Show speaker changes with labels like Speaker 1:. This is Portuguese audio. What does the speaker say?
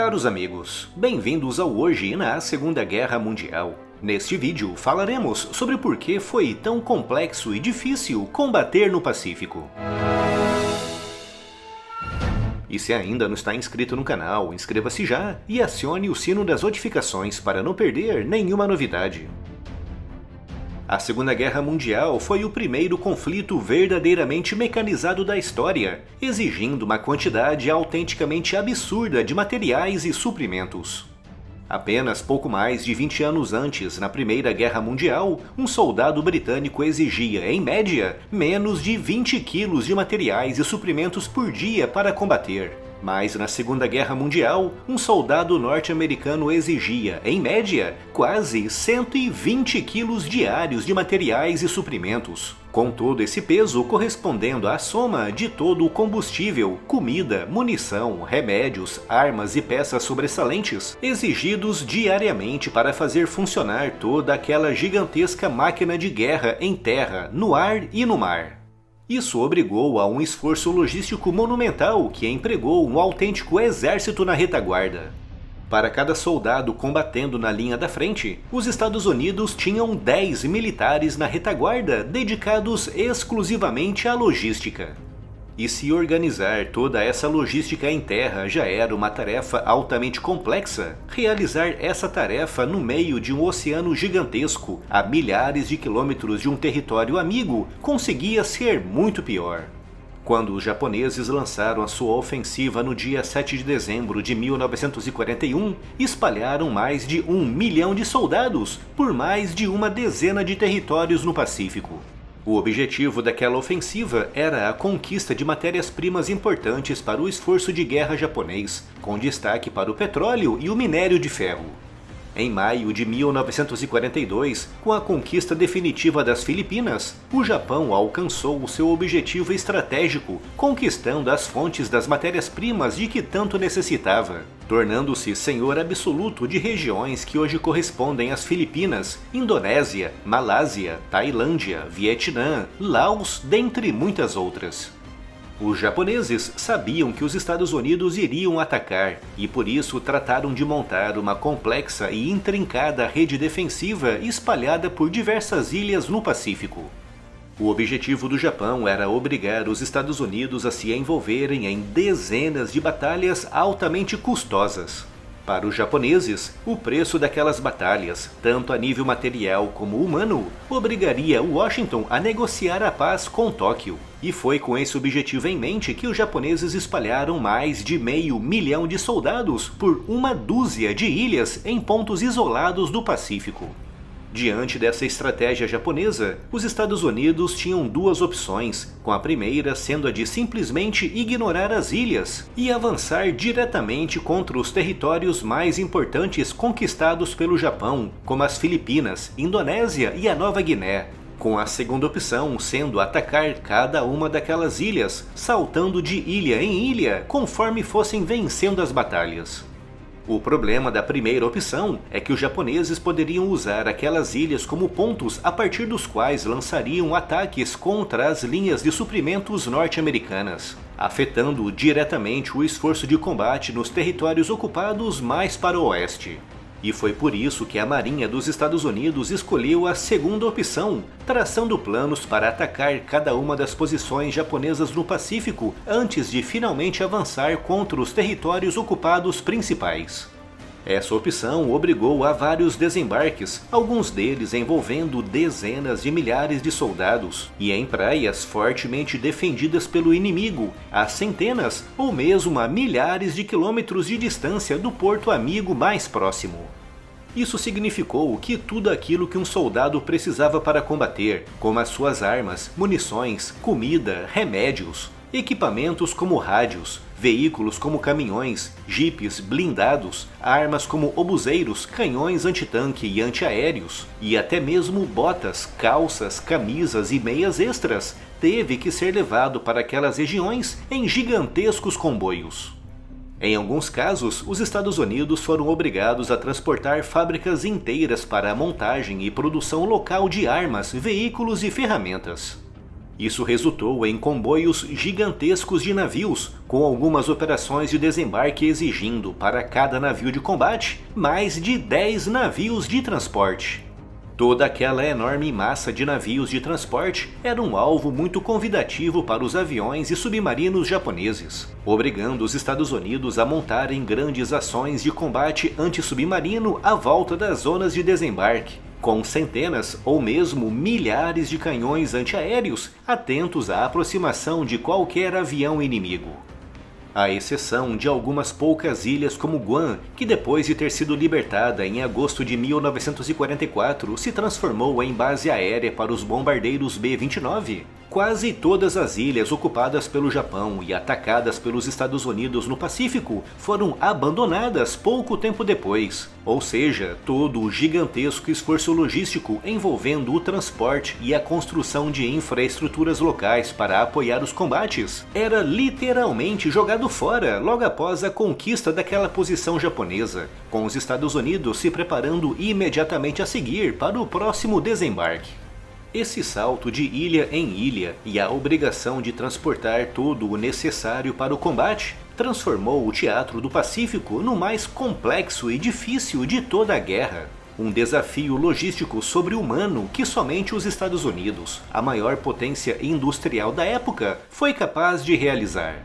Speaker 1: Caros amigos, bem-vindos ao Hoje na Segunda Guerra Mundial. Neste vídeo falaremos sobre por que foi tão complexo e difícil combater no Pacífico. E se ainda não está inscrito no canal, inscreva-se já e acione o sino das notificações para não perder nenhuma novidade. A Segunda Guerra Mundial foi o primeiro conflito verdadeiramente mecanizado da história, exigindo uma quantidade autenticamente absurda de materiais e suprimentos. Apenas pouco mais de 20 anos antes, na Primeira Guerra Mundial, um soldado britânico exigia, em média, menos de 20 quilos de materiais e suprimentos por dia para combater. Mas na Segunda Guerra Mundial, um soldado norte-americano exigia, em média, quase 120 quilos diários de materiais e suprimentos. Com todo esse peso correspondendo à soma de todo o combustível, comida, munição, remédios, armas e peças sobressalentes exigidos diariamente para fazer funcionar toda aquela gigantesca máquina de guerra em terra, no ar e no mar. Isso obrigou a um esforço logístico monumental que empregou um autêntico exército na retaguarda. Para cada soldado combatendo na linha da frente, os Estados Unidos tinham 10 militares na retaguarda dedicados exclusivamente à logística. E se organizar toda essa logística em terra já era uma tarefa altamente complexa, realizar essa tarefa no meio de um oceano gigantesco, a milhares de quilômetros de um território amigo, conseguia ser muito pior. Quando os japoneses lançaram a sua ofensiva no dia 7 de dezembro de 1941, espalharam mais de 1 milhão de soldados por mais de uma dezena de territórios no Pacífico. O objetivo daquela ofensiva era a conquista de matérias-primas importantes para o esforço de guerra japonês, com destaque para o petróleo e o minério de ferro. Em maio de 1942, com a conquista definitiva das Filipinas, o Japão alcançou o seu objetivo estratégico, conquistando as fontes das matérias-primas de que tanto necessitava, tornando-se senhor absoluto de regiões que hoje correspondem às Filipinas, Indonésia, Malásia, Tailândia, Vietnã, Laos, dentre muitas outras. Os japoneses sabiam que os Estados Unidos iriam atacar e por isso trataram de montar uma complexa e intrincada rede defensiva espalhada por diversas ilhas no Pacífico. O objetivo do Japão era obrigar os Estados Unidos a se envolverem em dezenas de batalhas altamente custosas. Para os japoneses, o preço daquelas batalhas, tanto a nível material como humano, obrigaria Washington a negociar a paz com Tóquio. E foi com esse objetivo em mente que os japoneses espalharam mais de 500 mil de soldados por uma dúzia de ilhas em pontos isolados do Pacífico. Diante dessa estratégia japonesa, os Estados Unidos tinham duas opções, com a primeira sendo a de simplesmente ignorar as ilhas e avançar diretamente contra os territórios mais importantes conquistados pelo Japão, como as Filipinas, Indonésia e a Nova Guiné, com a segunda opção sendo atacar cada uma daquelas ilhas, saltando de ilha em ilha conforme fossem vencendo as batalhas. O problema da primeira opção é que os japoneses poderiam usar aquelas ilhas como pontos a partir dos quais lançariam ataques contra as linhas de suprimentos norte-americanas, afetando diretamente o esforço de combate nos territórios ocupados mais para o oeste. E foi por isso que a Marinha dos Estados Unidos escolheu a segunda opção, traçando planos para atacar cada uma das posições japonesas no Pacífico antes de finalmente avançar contra os territórios ocupados principais. Essa opção obrigou a vários desembarques, alguns deles envolvendo dezenas de milhares de soldados, e em praias fortemente defendidas pelo inimigo, a centenas ou mesmo a milhares de quilômetros de distância do porto amigo mais próximo. Isso significou que tudo aquilo que um soldado precisava para combater, como as suas armas, munições, comida, remédios, equipamentos como rádios, veículos como caminhões, jipes, blindados, armas como obuseiros, canhões antitanque e antiaéreos, e até mesmo botas, calças, camisas e meias extras, teve que ser levado para aquelas regiões em gigantescos comboios. Em alguns casos, os Estados Unidos foram obrigados a transportar fábricas inteiras para a montagem e produção local de armas, veículos e ferramentas. Isso resultou em comboios gigantescos de navios, com algumas operações de desembarque exigindo, para cada navio de combate, mais de 10 navios de transporte. Toda aquela enorme massa de navios de transporte era um alvo muito convidativo para os aviões e submarinos japoneses, obrigando os Estados Unidos a montarem grandes ações de combate antissubmarino à volta das zonas de desembarque, com centenas ou mesmo milhares de canhões antiaéreos atentos à aproximação de qualquer avião inimigo. À exceção de algumas poucas ilhas como Guam, que depois de ter sido libertada em agosto de 1944 se transformou em base aérea para os bombardeiros B-29, quase todas as ilhas ocupadas pelo Japão e atacadas pelos Estados Unidos no Pacífico foram abandonadas pouco tempo depois, ou seja, todo o gigantesco esforço logístico envolvendo o transporte e a construção de infraestruturas locais para apoiar os combates era literalmente jogado fora logo após a conquista daquela posição japonesa, com os Estados Unidos se preparando imediatamente a seguir para o próximo desembarque. Esse salto de ilha em ilha e a obrigação de transportar tudo o necessário para o combate transformou o Teatro do Pacífico no mais complexo e difícil de toda a guerra. Um desafio logístico sobre-humano que somente os Estados Unidos, a maior potência industrial da época, foi capaz de realizar.